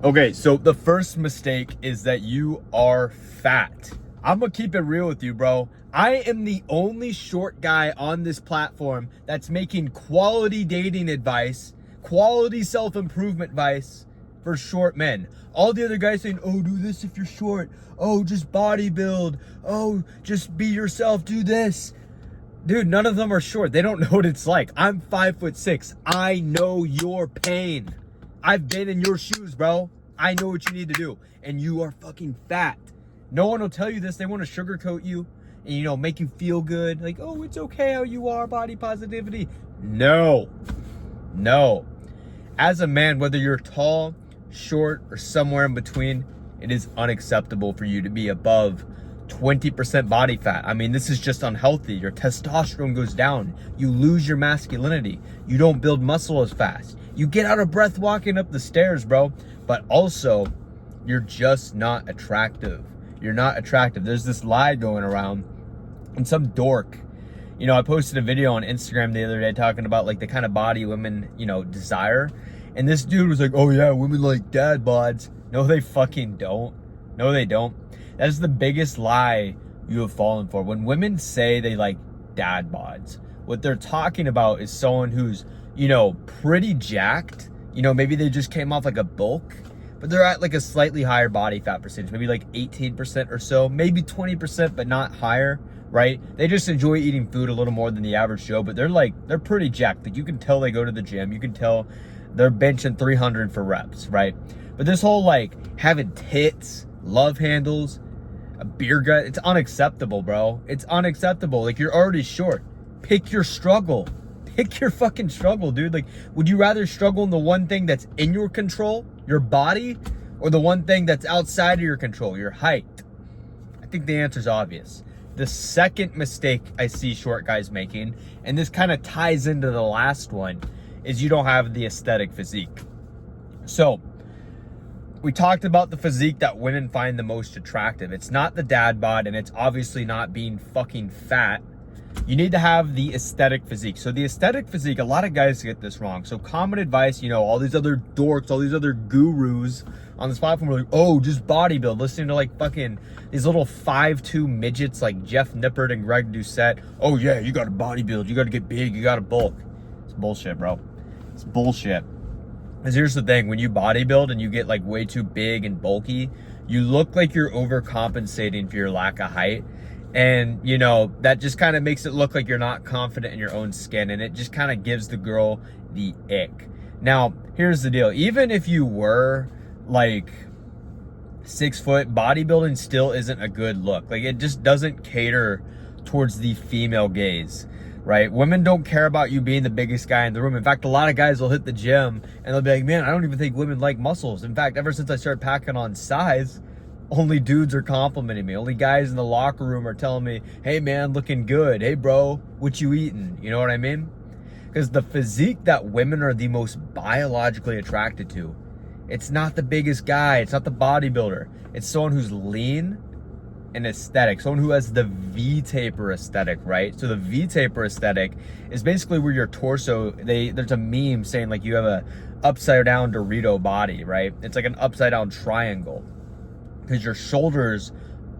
Okay, so the first mistake is that you are fat. I'm gonna keep it real with you, bro. I am the only short guy on this platform that's making quality dating advice, quality self-improvement advice for short men. All the other guys saying, oh, do this if you're short. Oh, just bodybuild. Oh, just be yourself, do this. Dude, none of them are short. They don't know what it's like. I'm 5'6". I know your pain. I've been in your shoes, bro. I know what you need to do. And you are fucking fat. No one will tell you this. They want to sugarcoat you and, you know, make you feel good. Like, oh, it's okay how you are, body positivity. No. No. As a man, whether you're tall, short, or somewhere in between, it is unacceptable for you to be above 20% body fat. I mean, this is just unhealthy. Your testosterone goes down. You lose your masculinity. You don't build muscle as fast. You get out of breath walking up the stairs, bro. But also, you're just not attractive. You're not attractive. There's this lie going around, and some dork, you know, I posted a video on Instagram the other day talking about like the kind of body women, you know, desire. And this dude was like, oh yeah, women like dad bods. No, they fucking don't. No, they don't. That is the biggest lie you have fallen for. When women say they like dad bods, what they're talking about is someone who's, you know, pretty jacked. You know, maybe they just came off like a bulk, but they're at like a slightly higher body fat percentage, maybe like 18% or so, maybe 20%, but not higher, right? They just enjoy eating food a little more than the average Joe, but they're pretty jacked. Like, you can tell they go to the gym. You can tell they're benching 300 for reps, right? But this whole like having tits, love handles, a beer gut, it's unacceptable, bro. It's unacceptable. Like, you're already short. Pick your struggle. Pick your fucking struggle, dude. Like, would you rather struggle in the one thing that's in your control, your body, or the one thing that's outside of your control, your height? I think the answer's obvious. The second mistake I see short guys making, and this kind of ties into the last one, is you don't have the aesthetic physique. So, we talked about the physique that women find the most attractive. It's not the dad bod, and it's obviously not being fucking fat. You need to have the aesthetic physique. So the aesthetic physique, a lot of guys get this wrong. So common advice, you know, all these other dorks, all these other gurus on this platform are like, oh, just bodybuild. Listening to like fucking these little 5'2" midgets like Jeff Nippert and Greg Doucette. Oh yeah, you gotta bodybuild, you gotta get big, you gotta bulk. It's bullshit, bro. It's bullshit. Because here's the thing, when you bodybuild and you get like way too big and bulky, you look like you're overcompensating for your lack of height. And, you know, that just kind of makes it look like you're not confident in your own skin. And it just kind of gives the girl the ick. Now, here's the deal. Even if you were like 6 foot, bodybuilding still isn't a good look. Like, it just doesn't cater towards the female gaze, right? Women don't care about you being the biggest guy in the room. In fact, a lot of guys will hit the gym and they'll be like, man, I don't even think women like muscles. In fact, ever since I started packing on size, only dudes are complimenting me. Only guys in the locker room are telling me, hey man, looking good. Hey bro, what you eating? You know what I mean? Because the physique that women are the most biologically attracted to, it's not the biggest guy. It's not the bodybuilder. It's someone who's lean and aesthetic. Someone who has the V-taper aesthetic, right? So the V-taper aesthetic is basically where your torso, there's a meme saying like you have a upside down Dorito body, right? It's like an upside down triangle. Because your shoulders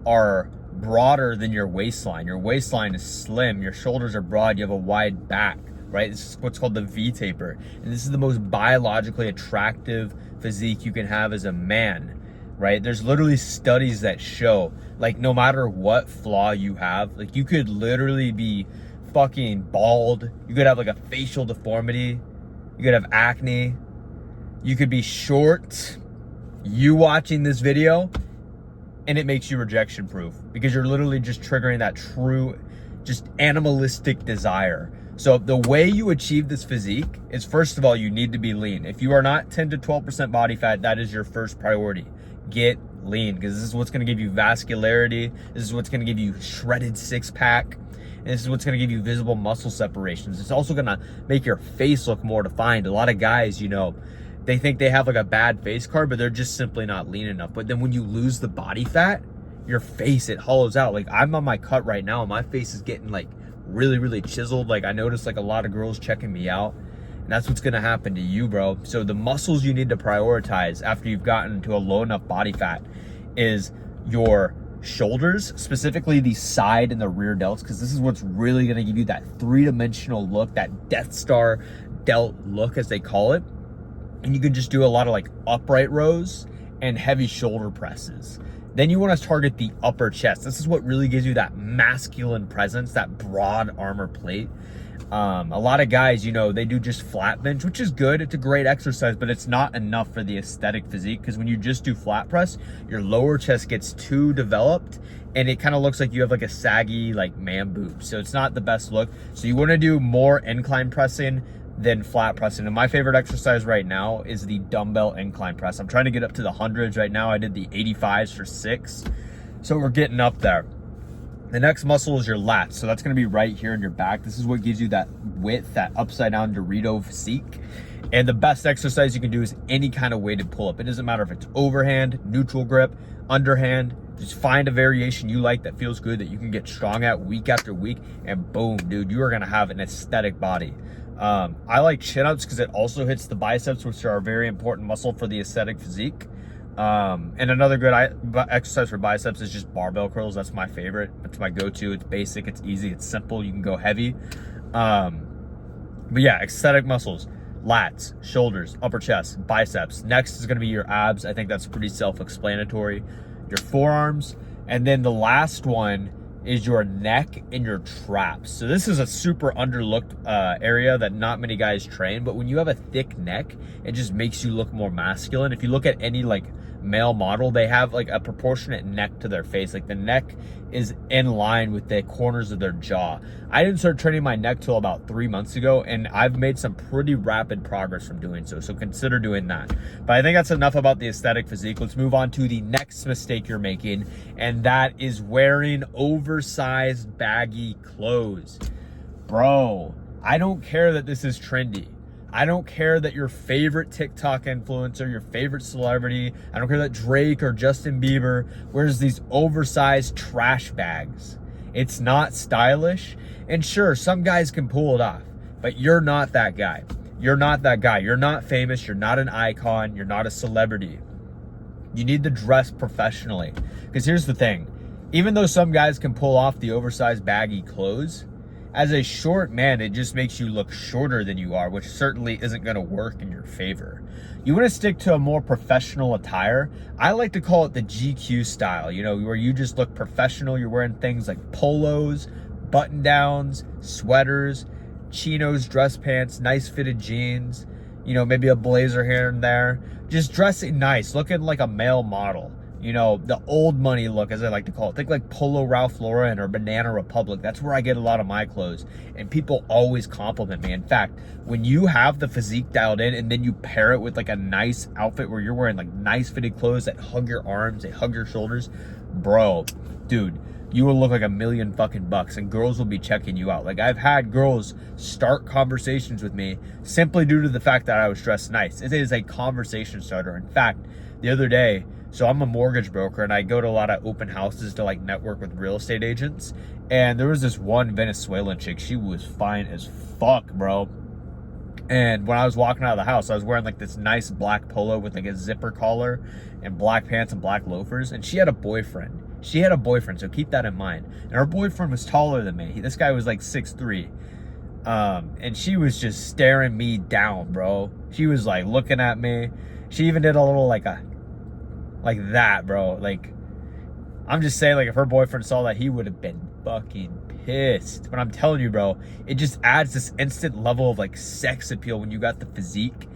are broader than your waistline. Your waistline is slim. Your shoulders are broad. You have a wide back, right? This is what's called the V-taper. And this is the most biologically attractive physique you can have as a man, right? There's literally studies that show, like, no matter what flaw you have, like, you could literally be fucking bald. You could have, like, a facial deformity. You could have acne. You could be short. You watching this video, and it makes you rejection proof because you're literally just triggering that true, just animalistic desire. So the way you achieve this physique is, first of all, you need to be lean. If you are not 10 to 12% body fat, that is your first priority. Get lean, because this is what's going to give you vascularity. This is what's going to give you shredded six pack. And this is what's going to give you visible muscle separations. It's also going to make your face look more defined. A lot of guys, you know, they think they have like a bad face card, but they're just simply not lean enough. But then when you lose the body fat, your face, it hollows out. Like, I'm on my cut right now. My face is getting like really, really chiseled. Like, I noticed like a lot of girls checking me out And that's what's gonna happen to you, bro. So the muscles you need to prioritize after you've gotten to a low enough body fat is your shoulders, specifically the side and the rear delts, because this is what's really gonna give you that three-dimensional look, that Death Star delt look, as they call it. And you can just do a lot of like upright rows and heavy shoulder presses. Then you want to target the upper chest. This is what really gives you that masculine presence, that broad armor plate. A lot of guys, you know, they do just flat bench, which is good. It's a great exercise, but it's not enough for the aesthetic physique, because when you just do flat press, your lower chest gets too developed and it kind of looks like you have like a saggy like man boob. So it's not the best look. So you want to do more incline pressing than flat pressing. And my favorite exercise right now is the dumbbell incline press. I'm trying to get up to the hundreds right now. I did the 85s for 6. So we're getting up there. The next muscle is your lats. So that's going to be right here in your back. This is what gives you that width, that upside down Dorito physique. And the best exercise you can do is any kind of weighted pull-up. It doesn't matter if it's overhand, neutral grip, underhand. Just find a variation you like that feels good, that you can get strong at week after week, and boom, dude, you are going to have an aesthetic body. I like chin-ups because it also hits the biceps, which are a very important muscle for the aesthetic physique. And another good exercise for biceps is just barbell curls. That's my favorite. That's my go-to. It's basic, it's easy, it's simple. You can go heavy. But yeah, aesthetic muscles: lats, shoulders, upper chest, biceps. Next is going to be your abs. I think that's pretty self-explanatory. Your forearms. And then the last one is your neck and your traps. So this is a super underlooked area that not many guys train, but when you have a thick neck, it just makes you look more masculine. If you look at any like male model, they have like a proportionate neck to their face. Like the neck is in line with the corners of their jaw. I didn't start training my neck till about 3 months ago, and I've made some pretty rapid progress from doing so. So consider doing that. But I think that's enough about the aesthetic physique. Let's move on to the next mistake you're making, and that is wearing oversized baggy clothes. Bro, I don't care that this is trendy. I don't care that your favorite TikTok influencer, your favorite celebrity, I don't care that Drake or Justin Bieber wears these oversized trash bags. It's not stylish. And sure, some guys can pull it off, but you're not that guy. You're not that guy. You're not famous. You're not an icon. You're not a celebrity. You need to dress professionally. Because here's the thing. Even though some guys can pull off the oversized baggy clothes, as a short man, it just makes you look shorter than you are, which certainly isn't going to work in your favor. You want to stick to a more professional attire. I like to call it the GQ style, you know, where you just look professional. You're wearing things like polos, button downs, sweaters, chinos, dress pants, nice fitted jeans, you know, maybe a blazer here and there. Just dressing nice, looking like a male model. You know, the old money look, as I like to call it. Think like Polo Ralph Lauren or Banana Republic. That's where I get a lot of my clothes. And people always compliment me. In fact, when you have the physique dialed in and then you pair it with like a nice outfit where you're wearing like nice fitted clothes that hug your arms, they hug your shoulders, bro, dude, you will look like $1,000,000 fucking bucks, and girls will be checking you out. Like, I've had girls start conversations with me simply due to the fact that I was dressed nice. It is a conversation starter. In fact, the other day, so I'm a mortgage broker, and I go to a lot of open houses to like network with real estate agents. And there was this one Venezuelan chick. She was fine as fuck, bro. And when I was walking out of the house, I was wearing like this nice black polo with like a zipper collar and black pants and black loafers. And she had a boyfriend. So keep that in mind. And her boyfriend was taller than me. This guy was like 6'3". And she was just staring me down, bro. She was like looking at me. She even did a little like that, bro. Like, I'm just saying, like, if her boyfriend saw that, he would have been fucking pissed. But I'm telling you, bro, it just adds this instant level of like sex appeal when you got the physique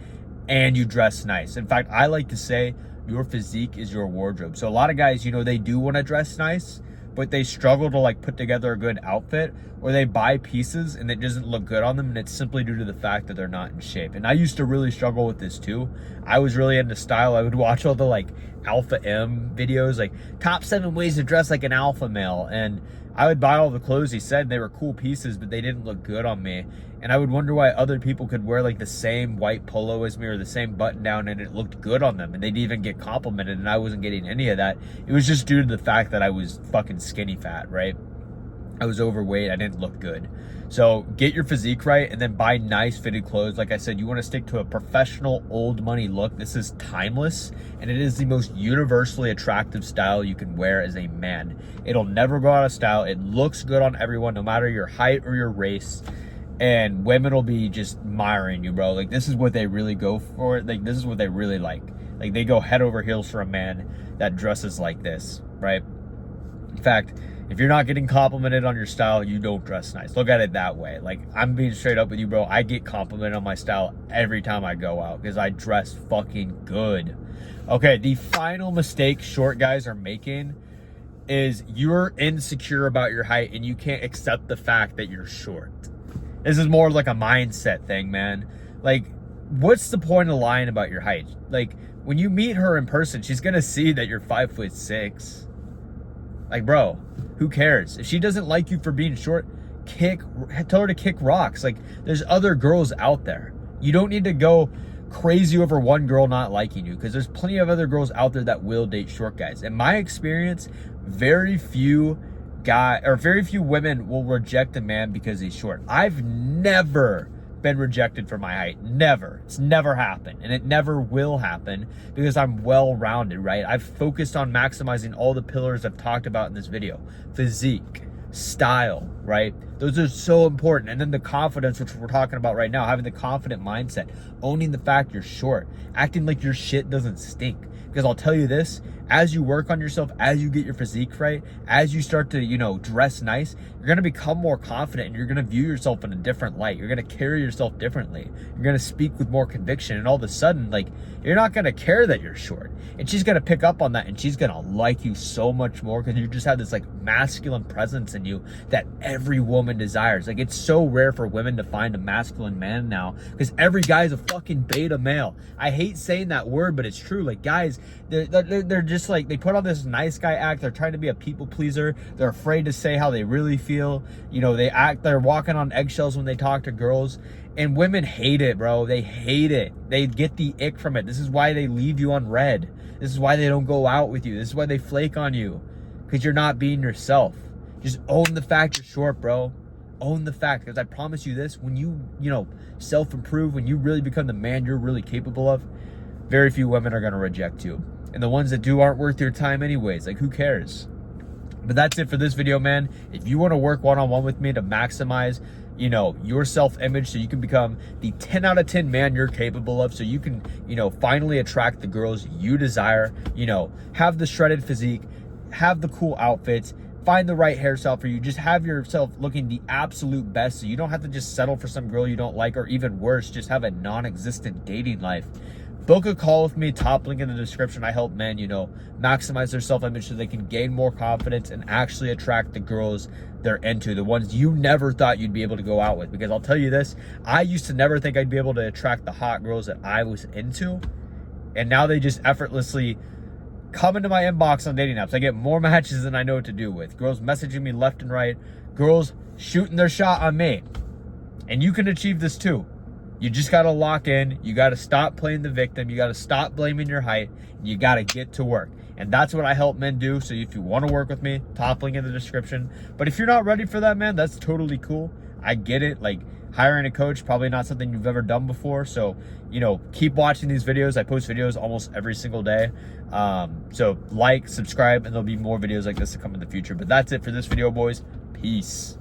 and you dress nice. In fact, I like to say your physique is your wardrobe. So a lot of guys, you know, they do want to dress nice, but they struggle to like put together a good outfit, or they buy pieces and it doesn't look good on them, and it's simply due to the fact that they're not in shape. And I used to really struggle with this too. I was really into style. I would watch all the like Alpha M videos, like top 7 ways to dress like an alpha male, and I would buy all the clothes he said. They were cool pieces, but they didn't look good on me. And I would wonder why other people could wear like the same white polo as me or the same button down and it looked good on them, and they'd even get complimented, and I wasn't getting any of that. It was just due to the fact that I was fucking skinny fat, right? I was overweight. I didn't look good. So get your physique right and then buy nice fitted clothes. Like I said, you want to stick to a professional old money look. This is timeless and it is the most universally attractive style you can wear as a man. It'll never go out of style. It looks good on everyone, no matter your height or your race. And women will be just admiring you, bro. Like, this is what they really go for. Like, this is what they really like. Like, they go head over heels for a man that dresses like this, right? In fact, if you're not getting complimented on your style, you don't dress nice. Look at it that way. Like, I'm being straight up with you, bro. I get complimented on my style every time I go out because I dress fucking good. Okay, the final mistake short guys are making is you're insecure about your height and you can't accept the fact that you're short. This is more like a mindset thing, man. Like, what's the point of lying about your height? Like, when you meet her in person, she's gonna see that you're 5'6". Like, bro, who cares? If she doesn't like you for being short, tell her to kick rocks. Like, there's other girls out there. You don't need to go crazy over one girl not liking you because there's plenty of other girls out there that will date short guys. In my experience, very few women will reject a man because he's short. I've never been rejected for my height. Never. It's never happened. And it never will happen because I'm well-rounded, right? I've focused on maximizing all the pillars I've talked about in this video. Physique, style, right? Those are so important. And then the confidence, which we're talking about right now, having the confident mindset, owning the fact you're short, acting like your shit doesn't stink. Because I'll tell you this, as you work on yourself, as you get your physique right, as you start to, dress nice, you're going to become more confident and you're going to view yourself in a different light. You're going to carry yourself differently. You're going to speak with more conviction. And all of a sudden, like, you're not going to care that you're short. And she's going to pick up on that and she's going to like you so much more because you just have this, like, masculine presence in you that every woman desires. Like, it's so rare for women to find a masculine man now because every guy is a fucking beta male. I hate saying that word, but it's true. Like, guys, they're just like, they put on this nice guy act. They're trying to be a people pleaser. They're afraid to say how they really feel. They're walking on eggshells when they talk to girls. And women hate it, bro. They hate it. They get the ick from it. This is why they leave you on red. This is why they don't go out with you. This is why they flake on you. Because you're not being yourself. Just own the fact you're short, bro. Own the fact. Because I promise you this, when you self-improve, when you really become the man you're really capable of, very few women are going to reject you. And the ones that do aren't worth your time anyways. Like, who cares? But that's it for this video, man. If you want to work one-on-one with me to maximize, your self-image so you can become the 10 out of 10 man you're capable of, so you can, finally attract the girls you desire, have the shredded physique, have the cool outfits, find the right hairstyle for you, just have yourself looking the absolute best so you don't have to just settle for some girl you don't like, or even worse, just have a non-existent dating life. Book a call with me, top link in the description. I help men, maximize their self-image so they can gain more confidence and actually attract the girls they're into, the ones you never thought you'd be able to go out with. Because I'll tell you this, I used to never think I'd be able to attract the hot girls that I was into. And now they just effortlessly come into my inbox on dating apps. I get more matches than I know what to do with. Girls messaging me left and right. Girls shooting their shot on me. And you can achieve this too. You just got to lock in. You got to stop playing the victim. You got to stop blaming your height. You got to get to work. And that's what I help men do. So if you want to work with me, top link in the description. But if you're not ready for that, man, that's totally cool. I get it. Like, hiring a coach, probably not something you've ever done before. So, keep watching these videos. I post videos almost every single day. So like, subscribe, and there'll be more videos like this to come in the future. But that's it for this video, boys. Peace.